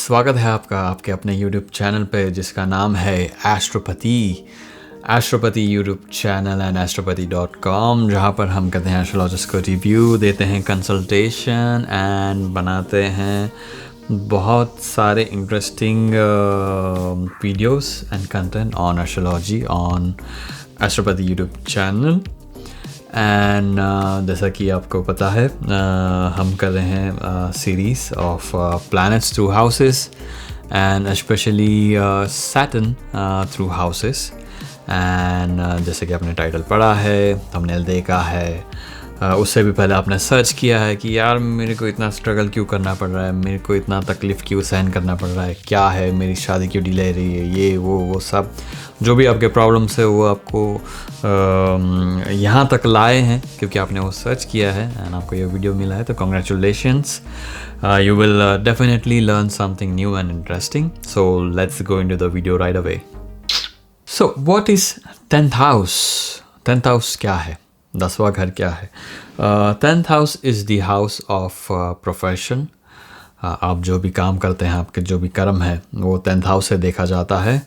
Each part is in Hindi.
स्वागत है आपका आपके अपने YouTube चैनल पे जिसका नाम है एस्ट्रोपति यूट्यूब चैनल एंड एस्ट्रोपति.com, जहाँ पर हम करते हैं एस्ट्रोलॉजिस्ट को रिव्यू, देते हैं कंसल्टेशन एंड बनाते हैं बहुत सारे interesting videos and content on astrology on Astropati YouTube channel. And जैसा कि आपको पता है हम कर रहे हैं series of planets through houses and specially Saturn through houses. And जैसे कि आपने टाइटल पढ़ा है, थंबनेल देखा है, उससे भी पहले आपने सर्च किया है कि यार मेरे को इतना स्ट्रगल क्यों करना पड़ रहा है, मेरे को इतना तकलीफ़ क्यों सहन करना पड़ रहा है, क्या है मेरी शादी क्यों डिले रही है, ये वो सब जो भी आपके प्रॉब्लम्स है वो आपको यहाँ तक लाए हैं क्योंकि आपने वो सर्च किया है एंड आपको ये वीडियो मिला है। तो congratulations, you will definitely learn something new and interesting. So let's go into the video right away. So what is 10th house? 10th house क्या है? 10वां घर क्या है? 10th house is the house of profession. आप जो भी काम करते हैं, आपके जो भी कर्म है वो 10th हाउस से देखा जाता है।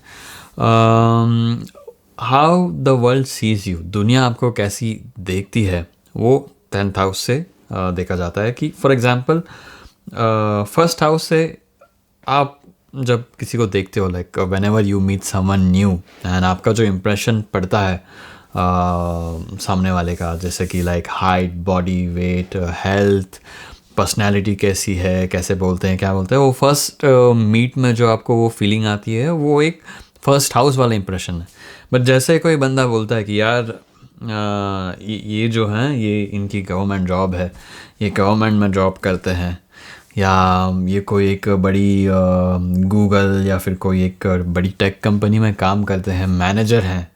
How the world sees you, दुनिया आपको कैसी देखती है वो 10th हाउस से देखा जाता है। कि फॉर एग्जांपल फर्स्ट हाउस से आप जब किसी को देखते हो, like whenever you meet someone new and आपका जो इम्प्रेशन पड़ता है सामने वाले का, जैसे कि like height, body weight, health, personality कैसी है, कैसे बोलते हैं, क्या बोलते हैं, वो फर्स्ट मीट में जो आपको वो फीलिंग आती है वो एक फर्स्ट हाउस वाला इंप्रेशन है। बट जैसे कोई बंदा बोलता है कि यार ये जो हैं ये इनकी गवर्नमेंट जॉब है, ये गवर्नमेंट में जॉब करते हैं, या ये कोई एक बड़ी गूगल या फिर कोई एक बड़ी टेक कंपनी में काम करते हैं, मैनेजर हैं,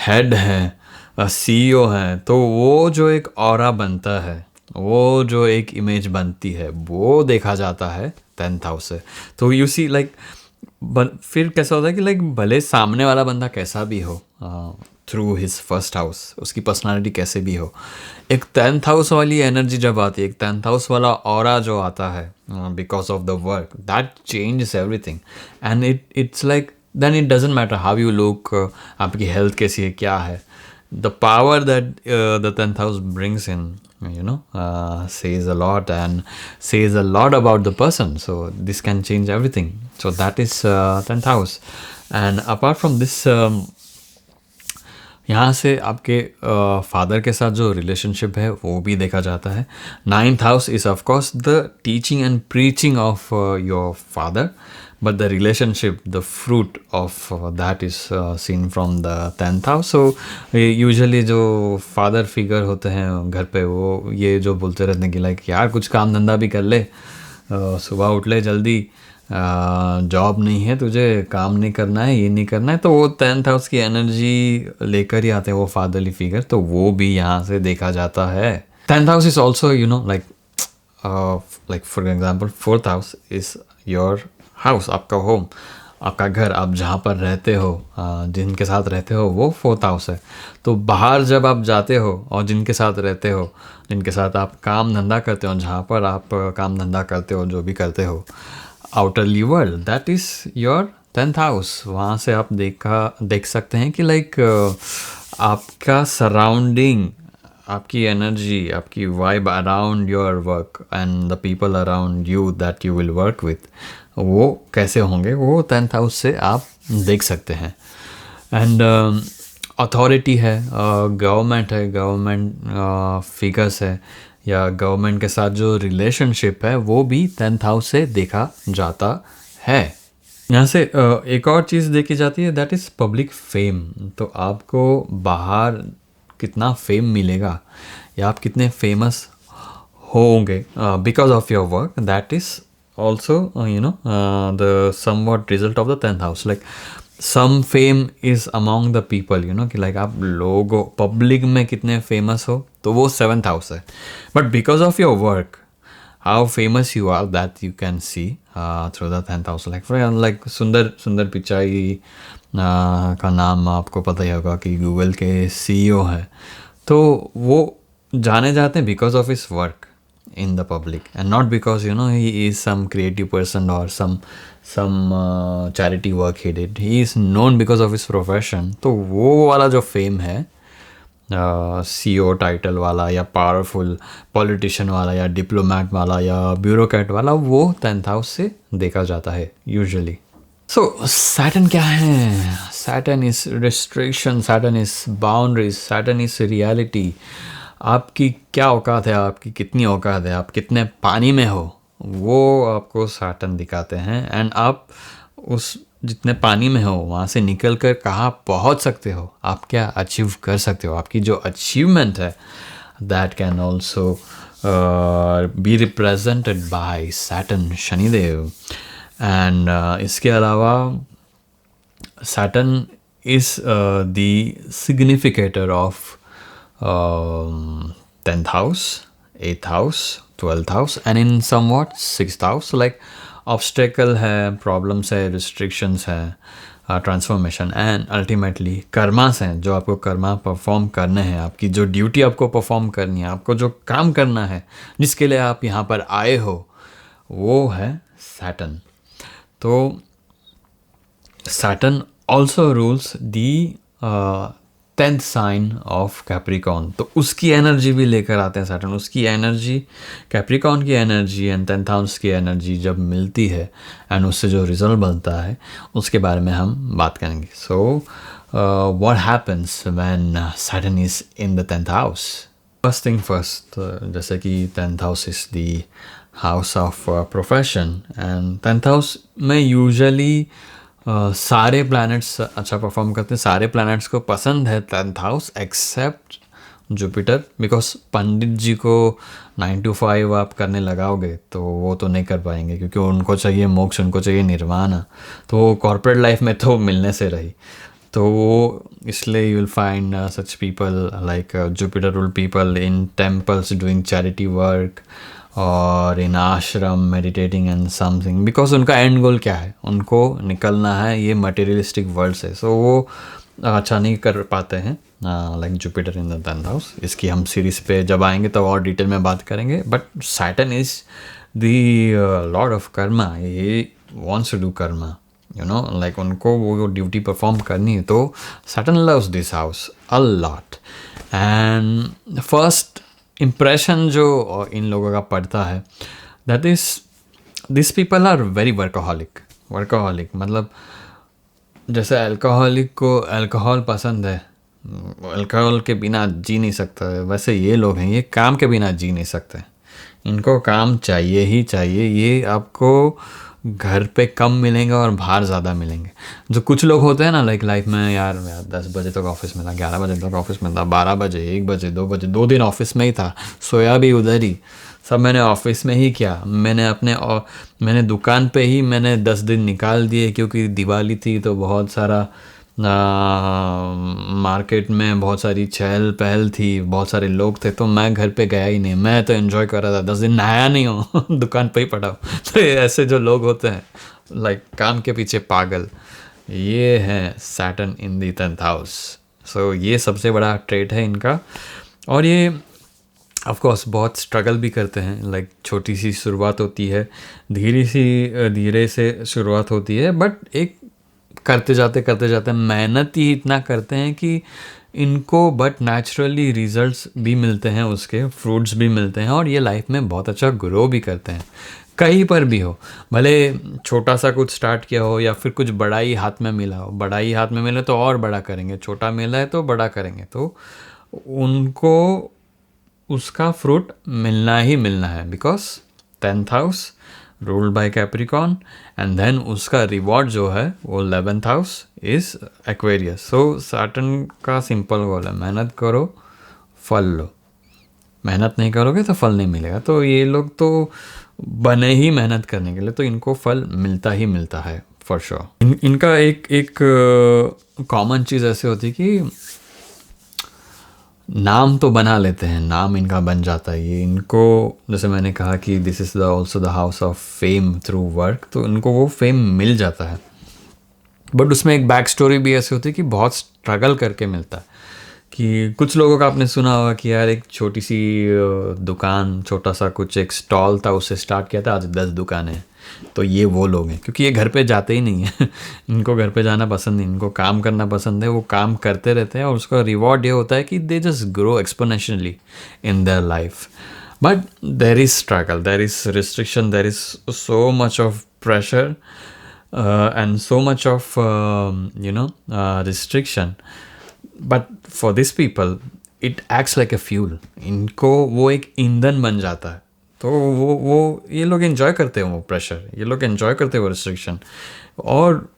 हेड हैं, CEO हैं, तो वो जो एक ऑरा बनता है, वो जो एक इमेज बनती है वो देखा जाता है 10th हाउस से। तो यू सी लाइक फिर कैसा होता है कि लाइक भले सामने वाला बंदा कैसा भी हो, थ्रू हिज फर्स्ट हाउस उसकी पर्सनालिटी कैसे भी हो, एक 10th हाउस वाली एनर्जी जब आती है, एक 10th हाउस वाला ऑरा जो आता है because of the work, that changes everything. And it's like then it doesn't matter how you look, आपकी हेल्थ कैसी है, क्या है, the power that the 10th house brings in, says a lot and says a lot about the person. So this can change everything. So that is 10th house. And apart from this, यहाँ से आपके फादर के साथ जो रिलेशनशिप है वो भी देखा जाता है। 9th house is of course the teaching and preaching of your father, but the relationship, the fruit of that is seen from the 10th house. So usually जो father figure होते हैं घर पे वो ये जो बोलते रहते हैं कि लाइक यार कुछ काम धंधा भी कर ले, सुबह उठ ले जल्दी, जॉब नहीं है तुझे, काम नहीं करना है, ये नहीं करना है, तो वो 10th हाउस की एनर्जी लेकर ही आते हैं वो फादरली फिगर। तो वो भी यहाँ से देखा जाता है। 10th house is also like for example 4th house is your house, आपका होम, आपका घर, आप जहाँ पर रहते हो, जिनके साथ रहते हो वो 4th हाउस है। तो बाहर जब आप जाते हो और जिनके साथ रहते हो, जिनके साथ आप काम धंधा करते हो, जहाँ पर आप काम धंधा करते हो, जो भी करते हो, outerly world, that is your 10th house. वहाँ से आप देख सकते हैं कि लाइक आपका सराउंडिंग, आपकी एनर्जी, आपकी vibe around your work and the people around you that you will work with, वो कैसे होंगे वो 10th हाउस से आप देख सकते हैं। एंड अथॉरिटी है, गवर्नमेंट है, गवर्नमेंट फिगर्स है, या गवर्नमेंट के साथ जो रिलेशनशिप है वो भी 10th हाउस से देखा जाता है। यहाँ से एक और चीज़ देखी जाती है, दैट इज़ पब्लिक फेम। तो आपको बाहर कितना फेम मिलेगा या आप कितने फेमस होंगे because of your work, that is also the somewhat result of the 10th house. Like some fame is among the people, कि like आप लोगों पब्लिक में कितने फेमस हो, तो वो 7th हाउस है। But because of your work, how famous you are, that you can see through the 10th house. Like Sundar Pichai का नाम आपको पता ही होगा कि गूगल के CEO है, तो वो जाने जाते हैं because of his work. in the public, and not because he is some creative person or some charity work he did. He is known because of his profession. तो वो वाला जो फेम है CEO टाइटल वाला या पावरफुल पॉलिटिशियन वाला या डिप्लोमेट वाला या ब्यूरोक्रेट वाला, वो 10th हाउस से देखा जाता है यूजुअली. सो सैटर्न क्या है? Saturn is restriction, Saturn is boundaries, Saturn is reality. आपकी क्या औकात है, आपकी कितनी औकात है, आप कितने पानी में हो, वो आपको सैटर्न दिखाते हैं. एंड आप उस जितने पानी में हो वहाँ से निकल कर कहाँ पहुँच सकते हो, आप क्या अचीव कर सकते हो, आपकी जो अचीवमेंट है, that can also be represented by Saturn, Shanidev. And इसके अलावा Saturn is the significator of 10th house, 8th house, 12th house, and in somewhat 6th house. Like obstacle है, problems है, restrictions है, ट्रांसफॉर्मेशन एंड अल्टीमेटली कर्मास हैं, जो आपको कर्मा परफॉर्म करने हैं, आपकी जो ड्यूटी आपको परफॉर्म करनी है, आपको जो काम करना है, जिसके लिए आप यहाँ पर आए हो, वो है सैटर्न. तो Saturn also rules the 10th sign of Capricorn. तो उसकी एनर्जी भी लेकर आते हैं सैटर्न. उसकी एनर्जी, कैप्रिकॉन की एनर्जी एंड 10th हाउस की एनर्जी जब मिलती है एंड उससे जो रिजल्ट बनता है, उसके बारे में हम बात करेंगे. So what happens when Saturn is in the 10th house? First thing first, जैसे कि 10th house is the house of profession and 10th house में यूजुअली सारे प्लैनेट्स अच्छा परफॉर्म करते हैं. सारे प्लैनेट्स को पसंद है 10th house except Jupiter, because pandit ji को 9 to 5 आप करने लगाओगे तो वो तो नहीं कर पाएंगे, क्योंकि उनको चाहिए मोक्ष, उनको चाहिए निर्वाणा. तो कॉर्पोरेट लाइफ में तो मिलने से रही. तो वो इसलिए you will find such people like Jupiter rule people in temples doing charity work और इन आश्रम मेडिटेटिंग एंड समथिंग, बिकॉज उनका एंड गोल क्या है, उनको निकलना है ये मटेरियलिस्टिक वर्ल्ड से. सो वो अच्छा नहीं कर पाते हैं like Jupiter in the 10th house. इसकी हम सीरीज पे जब आएंगे तब और डिटेल में बात करेंगे. But Saturn is the lord of karma. He wants to do karma, like उनको वो ड्यूटी परफॉर्म करनी है. तो Saturn loves this house a lot. And first impression जो इन लोगों का पड़ता है, that is this people are very workaholic. मतलब जैसे अल्कोहलिक को अल्कोहल पसंद है, अल्कोहल के बिना जी नहीं सकता है, वैसे ये लोग हैं, ये काम के बिना जी नहीं सकते. इनको काम चाहिए ही चाहिए. ये आपको घर पे कम मिलेंगे और बाहर ज़्यादा मिलेंगे. जो कुछ लोग होते हैं ना लाइक लाइफ में, यार 10 बजे तक ऑफिस में था, 11 बजे तक ऑफिस में था, 12 बजे, 1 बजे, 2 बजे, 2 दिन ऑफिस में ही था, सोया भी उधर ही, सब मैंने ऑफिस में ही किया. मैंने दुकान पे ही मैंने 10 दिन निकाल दिए, क्योंकि दिवाली थी तो बहुत सारा मार्केट में बहुत सारी चहल पहल थी, बहुत सारे लोग थे, तो मैं घर पे गया ही नहीं. मैं तो एंजॉय कर रहा था, 10 दिन नहाया नहीं हूँ दुकान पे ही पड़ा हूँ. तो ऐसे जो लोग होते हैं लाइक काम के पीछे पागल, ये है Saturn in the 10th house. So ये सबसे बड़ा ट्रेट है इनका. और ये ऑफ कोर्स बहुत स्ट्रगल भी करते हैं. लाइक छोटी सी शुरुआत होती है, धीरे से शुरुआत होती है, बट एक करते जाते मेहनत ही इतना करते हैं कि इनको बट नेचुरली रिजल्ट्स भी मिलते हैं, उसके फ्रूट्स भी मिलते हैं, और ये लाइफ में बहुत अच्छा ग्रो भी करते हैं. कहीं पर भी हो, भले छोटा सा कुछ स्टार्ट किया हो या फिर कुछ बड़ा ही हाथ में मिला हो, बड़ा ही हाथ में मिले तो और बड़ा करेंगे, छोटा मिला है तो बड़ा करेंगे. तो उनको उसका फ्रूट मिलना ही मिलना है, because 10th house ruled by Capricorn, and then उसका रिवॉर्ड जो है वो 11th house is Aquarius. So Saturn का सिंपल गोल है, मेहनत करो फल लो. मेहनत नहीं करोगे तो फल नहीं मिलेगा. तो ये लोग तो बने ही मेहनत करने के लिए, तो इनको फल मिलता ही मिलता है फॉर श्योर. इनका एक कॉमन चीज़ ऐसे होती है कि नाम तो बना लेते हैं, नाम इनका बन जाता है. ये इनको, जैसे मैंने कहा कि this is the also the house of fame through work, तो इनको वो फेम मिल जाता है. बट उसमें एक बैक स्टोरी भी ऐसी होती है कि बहुत स्ट्रगल करके मिलता है, कि कुछ लोगों का आपने सुना होगा कि यार एक छोटी सी दुकान, छोटा सा कुछ एक स्टॉल था, उससे स्टार्ट किया था, आज 10 दुकानें हैं। तो ये वो लोग हैं, क्योंकि ये घर पे जाते ही नहीं हैं। इनको घर पे जाना पसंद नहीं, इनको काम करना पसंद है, वो काम करते रहते हैं और उसका रिवॉर्ड ये होता है कि they just grow exponentially in their life. But there is struggle, there is restriction, there is so much of pressure and so much of restriction. But for these people it acts like a fuel. इनको वो एक ईंधन बन जाता है। तो वो ये लोग एंजॉय करते हैं वो प्रेशर, ये लोग एंजॉय करते हैं वो रिस्ट्रिक्शन। और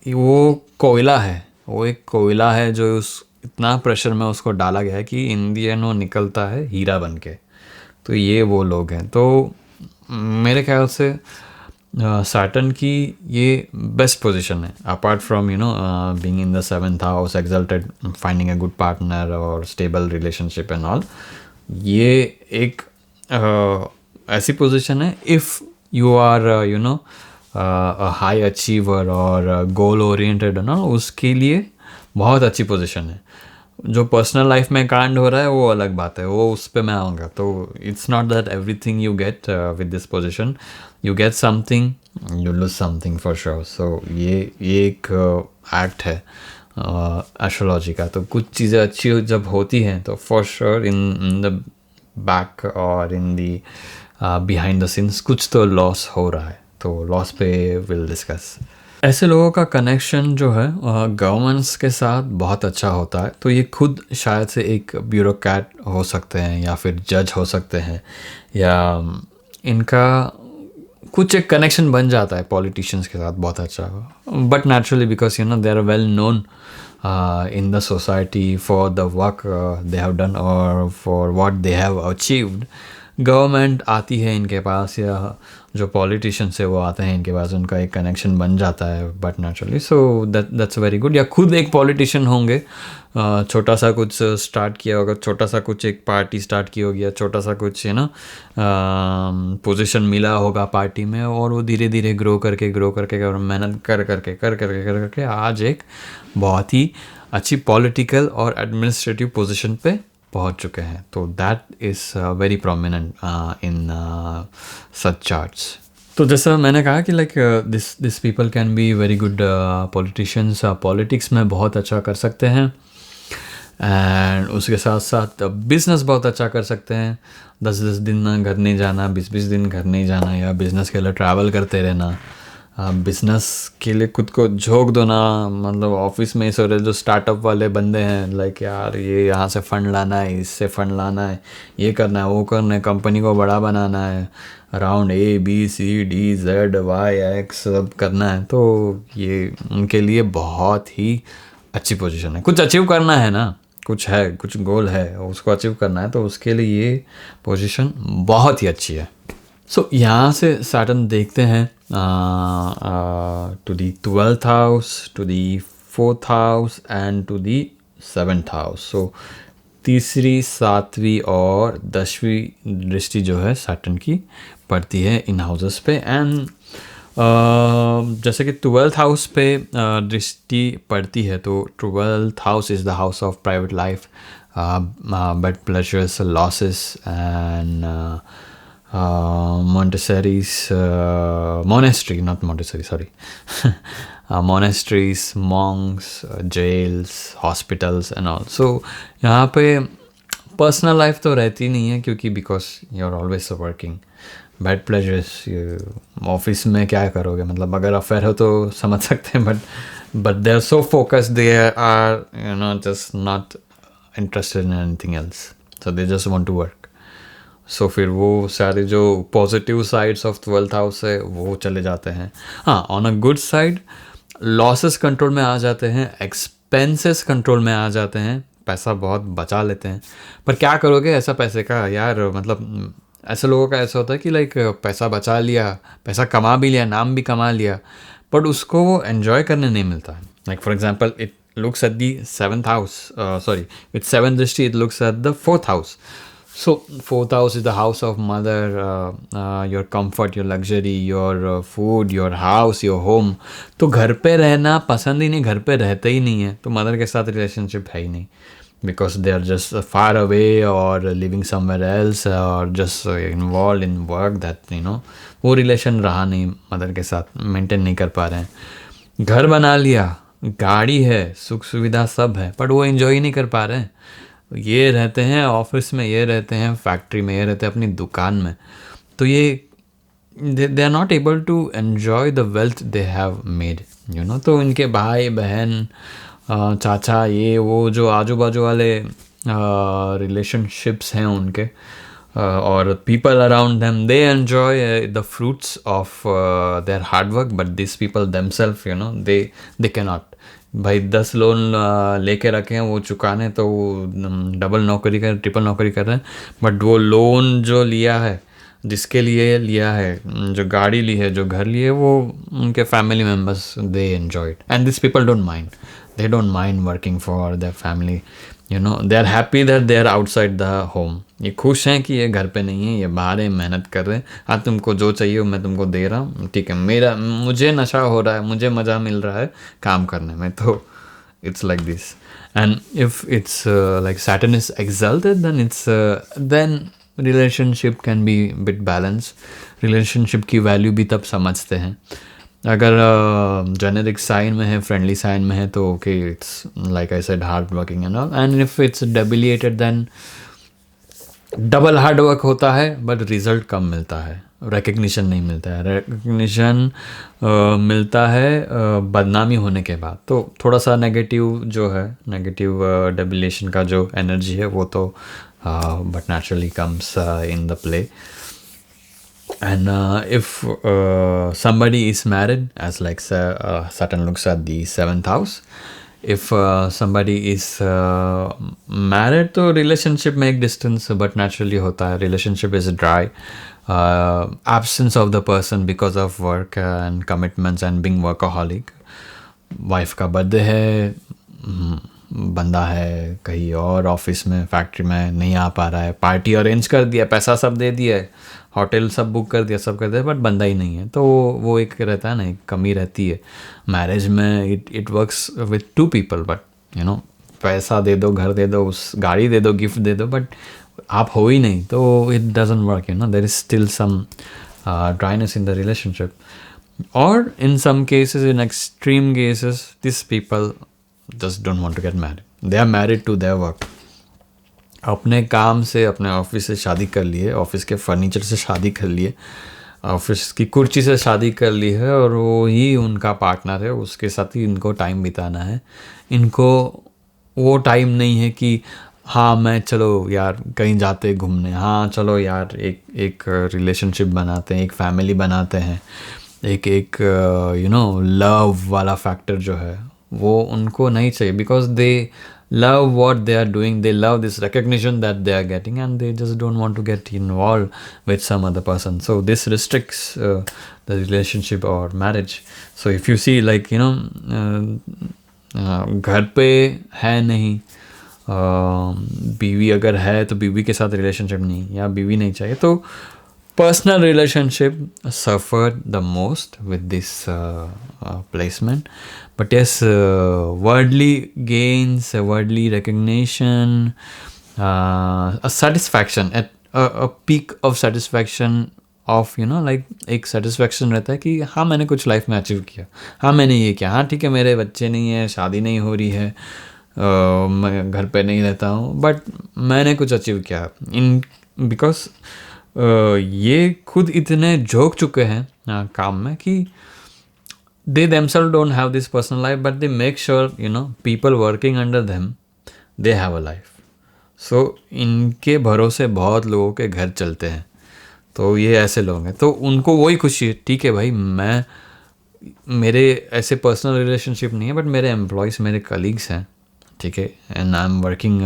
वो कोयला है, वो एक कोयला है जो उस इतना प्रेशर में उसको डाला गया है कि इन दी एंड वो निकलता है हीरा बन के। तो ये वो लोग हैं। तो मेरे ख्याल से सैटर्न की ये बेस्ट पोजीशन है, apart from being in the 7th house, exalted, finding a good partner और स्टेबल रिलेशनशिप एंड ऑल। ये एक ऐसी पोजीशन है, if you are high achiever और गोल ओरिएंटेड है ना, उसके लिए बहुत अच्छी पोजीशन है। जो पर्सनल लाइफ में कांड हो रहा है वो अलग बात है, वो उस पर मैं आऊँगा। तो it's not that everything you get with this position, you get something, you lose something for sure. So ये एक एक्ट है एस्ट्रोलॉजी का। तो कुछ चीज़ें अच्छी जब होती हैं तो for sure in the back और इन दी बिहाइंड द सीन्स कुछ तो लॉस हो रहा है। तो लॉस पे विल डिस्कस। ऐसे लोगों का कनेक्शन जो है गवर्नमेंट्स के साथ बहुत अच्छा होता है। तो ये खुद शायद से एक ब्यूरोक्रेट हो सकते हैं या फिर जज हो सकते हैं, या इनका कुछ एक कनेक्शन बन जाता है पॉलिटिशियंस के साथ बहुत अच्छा। But naturally because they are well known in the society for the work they have done और for what they have achieved, government आती है इनके पास या जो पॉलिटिशियंस है वो आते हैं इनके पास, उनका एक कनेक्शन बन जाता है but naturally. So that's very good. या खुद एक पॉलिटिशियन होंगे, छोटा सा कुछ स्टार्ट किया होगा, छोटा सा कुछ एक पार्टी स्टार्ट की होगी, या छोटा सा कुछ पोजीशन मिला होगा पार्टी में, और वो धीरे धीरे ग्रो करके और मेहनत कर करके आज एक बहुत ही अच्छी पॉलिटिकल और एडमिनिस्ट्रेटिव पोजीशन पे पहुंच चुके हैं। तो that is very prominent in such charts. तो जैसा मैंने कहा कि like this people can be very good politicians, politics में बहुत अच्छा कर सकते हैं, एंड उसके साथ साथ बिजनेस बहुत अच्छा कर सकते हैं। 10-10 दिन घर नहीं जाना, 20-20 दिन घर नहीं जाना, या बिज़नेस के लिए ट्रैवल करते रहना। बिज़नेस के लिए खुद को झोंक दो ना, मतलब ऑफिस में इस जो स्टार्टअप वाले बंदे हैं, लाइक यार ये यहाँ से फ़ंड लाना है, इससे फ़ंड लाना है, ये करना है, वो करना है, कंपनी को बड़ा बनाना है, अराउंड ABCDZYX सब करना है। तो ये उनके लिए बहुत ही अच्छी पोजीशन है। कुछ अचीव करना है ना, कुछ है, कुछ गोल है, उसको अचीव करना है, तो उसके लिए ये पोजीशन बहुत ही अच्छी है। सो यहाँ से सैटर्न देखते हैं to the 12th house, to the 4th house and to the 7th house. So तीसरी, 7वीं और 10वीं दृष्टि जो है सैटर्न की पड़ती है इन हाउसेस पे। एंड जैसे कि 12th हाउस पे दृष्टि पड़ती है, तो 12th house is the house of private life, but pleasures, losses and Montessori's monastery, not Montessori, sorry. Monasteries, monks, jails, hospitals and all. So यहाँ पे पर्सनल लाइफ तो रहती नहीं है, क्योंकि because you are always working. Bad pleasures, office में क्या करोगे, मतलब अगर अफेयर हो तो समझ सकते हैं, but they are so focused, they are just not interested in anything else, so they just want to work. So फिर वो सारे जो positive sides of 12th house है वो चले जाते हैं। हाँ, on a good side losses control में आ जाते हैं, एक्सपेंसेस कंट्रोल में आ जाते हैं, पैसा बहुत बचा लेते हैं। पर क्या करोगे ऐसा पैसे का यार, मतलब ऐसे लोगों का ऐसा होता है कि लाइक पैसा बचा लिया, पैसा कमा भी लिया, नाम भी कमा लिया, बट उसको वो एन्जॉय करने नहीं मिलता है। Like for example it looks at the 7th house, sorry with 7th दृष्टि it looks at the 4th house. So 4th house is the house of mother, your comfort, your luxury, your food, your house, your home. तो घर पे रहना पसंद ही नहीं, घर पे रहते ही नहीं है, तो मदर के साथ रिलेशनशिप है ही नहीं। because they are just far away or living somewhere else or just involved in work that वो रिलेशन रहा नहीं, मदर के साथ मेंटेन नहीं कर पा रहे हैं. घर बना लिया, गाड़ी है, सुख सुविधा सब है, बट वो एंजॉय ही नहीं कर पा रहे हैं. ये रहते हैं ऑफिस में, ये रहते हैं फैक्ट्री में, ये रहते हैं अपनी दुकान में. तो ये they are not able to enjoy the wealth they have made. तो इनके भाई बहन चाचा ये वो जो आजू बाजू वाले रिलेशनशिप्स हैं उनके, और people around them, they enjoy the fruits of their hard work, but this people themselves they can not. भाई 10 लोन लेके रखे हैं, वो चुकाने तो वो डबल नौकरी कर, ट्रिपल नौकरी कर रहे हैं, बट वो लोन जो लिया है, जिसके लिए लिया है, जो गाड़ी ली है, जो घर लिए, वो उनके family members they enjoy it. And this people don't mind, they don't mind working for their family. They are happy that they are outside the home. ये खुश हैं कि ये घर पे नहीं है, ये बाहर है, मेहनत कर रहे हैं. हाँ, तुमको जो चाहिए मैं तुमको दे रहा हूँ, ठीक है, मुझे नशा हो रहा है, मुझे मज़ा मिल रहा है काम करने में. तो it's like this. And if it's like Saturn is exalted, then relationship can be bit balanced. Relationship की value भी तब समझते हैं. अगर जेनेरिक साइन में है, फ्रेंडली साइन में है, तो okay, it's like I said hard working and all. And if it's debilitated, then double hard work होता है, बट रिजल्ट कम मिलता है, रिकग्निशन नहीं मिलता है. रिकग्निशन मिलता है बदनामी होने के बाद. तो थोड़ा सा नेगेटिव जो है, नेगेटिव डेबिलेशन का जो एनर्जी है, वो तो but naturally comes in the play. And if somebody is married, as like Saturn looks at the 7th house, if somebody is married, तो relationship में एक distance but naturally होता है. Relationship is dry, absence of the person because of work and commitments and being workaholic. Wife का बर्थडे है, बंदा है कहीं और ऑफिस में, फैक्ट्री में, नहीं आ पा रहा है, पार्टी अरेंज कर दिया, पैसा सब दे दिया है, होटल सब बुक कर दिया, सब कर दिया, बट बंदा ही नहीं है. तो वो एक रहता है ना, एक कमी रहती है. मैरिज में it works with 2 people, but पैसा दे दो, घर दे दो, उस गाड़ी दे दो, गिफ्ट दे दो, बट आप हो ही नहीं, तो it doesn't work. There is still some dryness in the relationship. और in some cases, in extreme cases, this people just don't want to get married. They are married to their work. अपने काम से, अपने ऑफिस से शादी कर लिए, ऑफिस के फर्नीचर से शादी कर लिए, ऑफिस की कुर्सी से शादी कर ली है, और वो ही उनका पार्टनर है, उसके साथ ही इनको टाइम बिताना है. इनको वो टाइम नहीं है कि हाँ मैं चलो यार कहीं जाते घूमने, हाँ चलो यार एक रिलेशनशिप बनाते हैं, एक फैमिली बनाते हैं, एक लव वाला फैक्टर जो है वो उनको नहीं चाहिए. Because they love what they are doing, they love this recognition that they are getting, and they just don't want to get involve with some other person. So this restricts the relationship और marriage. So if you see like घर पे है नहीं, बीवी अगर है तो बीवी के साथ रिलेशनशिप नहीं, या बीवी नहीं चाहिए, तो personal relationship suffered the most with this placement. But yes, worldly gains, worldly recognition, a satisfaction at a peak of satisfaction of like एक satisfaction रहता है कि हाँ मैंने कुछ लाइफ में अचीव किया, हाँ मैंने ये किया, हाँ ठीक है मेरे बच्चे नहीं है, शादी नहीं हो रही है, मैं घर पे नहीं रहता हूँ, बट मैंने कुछ अचीव किया. इन बिकॉज ये खुद इतने झोंक चुके हैं काम में कि they themselves don't have this personal life, but they make sure people working under them, they have a life. So इनके भरोसे बहुत लोगों के घर चलते हैं. तो ये ऐसे लोग हैं, तो उनको वही खुशी है, ठीक है भाई मेरे ऐसे पर्सनल रिलेशनशिप नहीं है, बट मेरे एम्प्लॉयज़, मेरे कलीग्स हैं, ठीक है, and I am working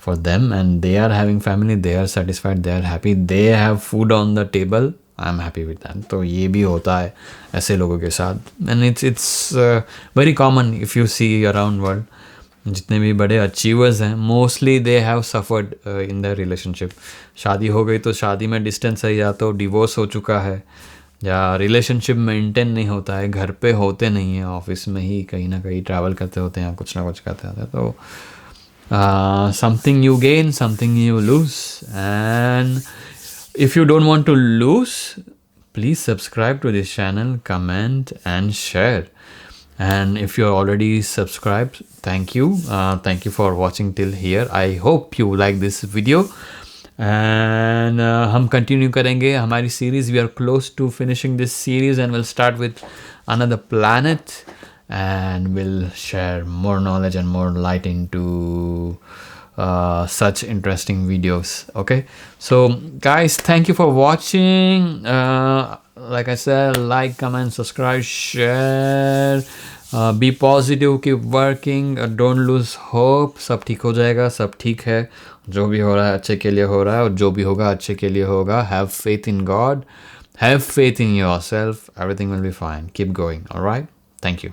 for them and they are having family, they are satisfied, they are happy, they have food on the table, I am happy with that. तो ये भी होता है ऐसे लोगों के साथ. and it's very common if you see around world. जितने भी बड़े अचीवर्स हैं, mostly they have suffered in the relationship. शादी हो गई तो शादी में डिस्टेंस है, या तो डिवोर्स हो चुका है, या रिलेशनशिप मेंटेन नहीं होता है, घर पे होते नहीं हैं, ऑफिस में ही कहीं ना कहीं ट्रैवल करते होते हैं, कुछ ना कुछ करते होते हैं. तो Something you gain, something you lose. And if you don't want to lose, please subscribe to this channel, comment and share. And if you're already subscribed, thank you. Thank you for watching till here. I hope you like this video. And हम continue करेंगे हमारी series. We are close to finishing this series and we'll start with another planet. And we'll share more knowledge and more light into such interesting videos. Okay, so guys, thank you for watching. Like I said, like, comment, subscribe, share. Be positive, keep working, don't lose hope. सब ठीक हो जाएगा, सब ठीक है. जो भी हो रहा है अच्छे के लिए हो रहा है, और जो भी होगा अच्छे के लिए होगा. Have faith in God, have faith in yourself. Everything will be fine. Keep going. All right. Thank you.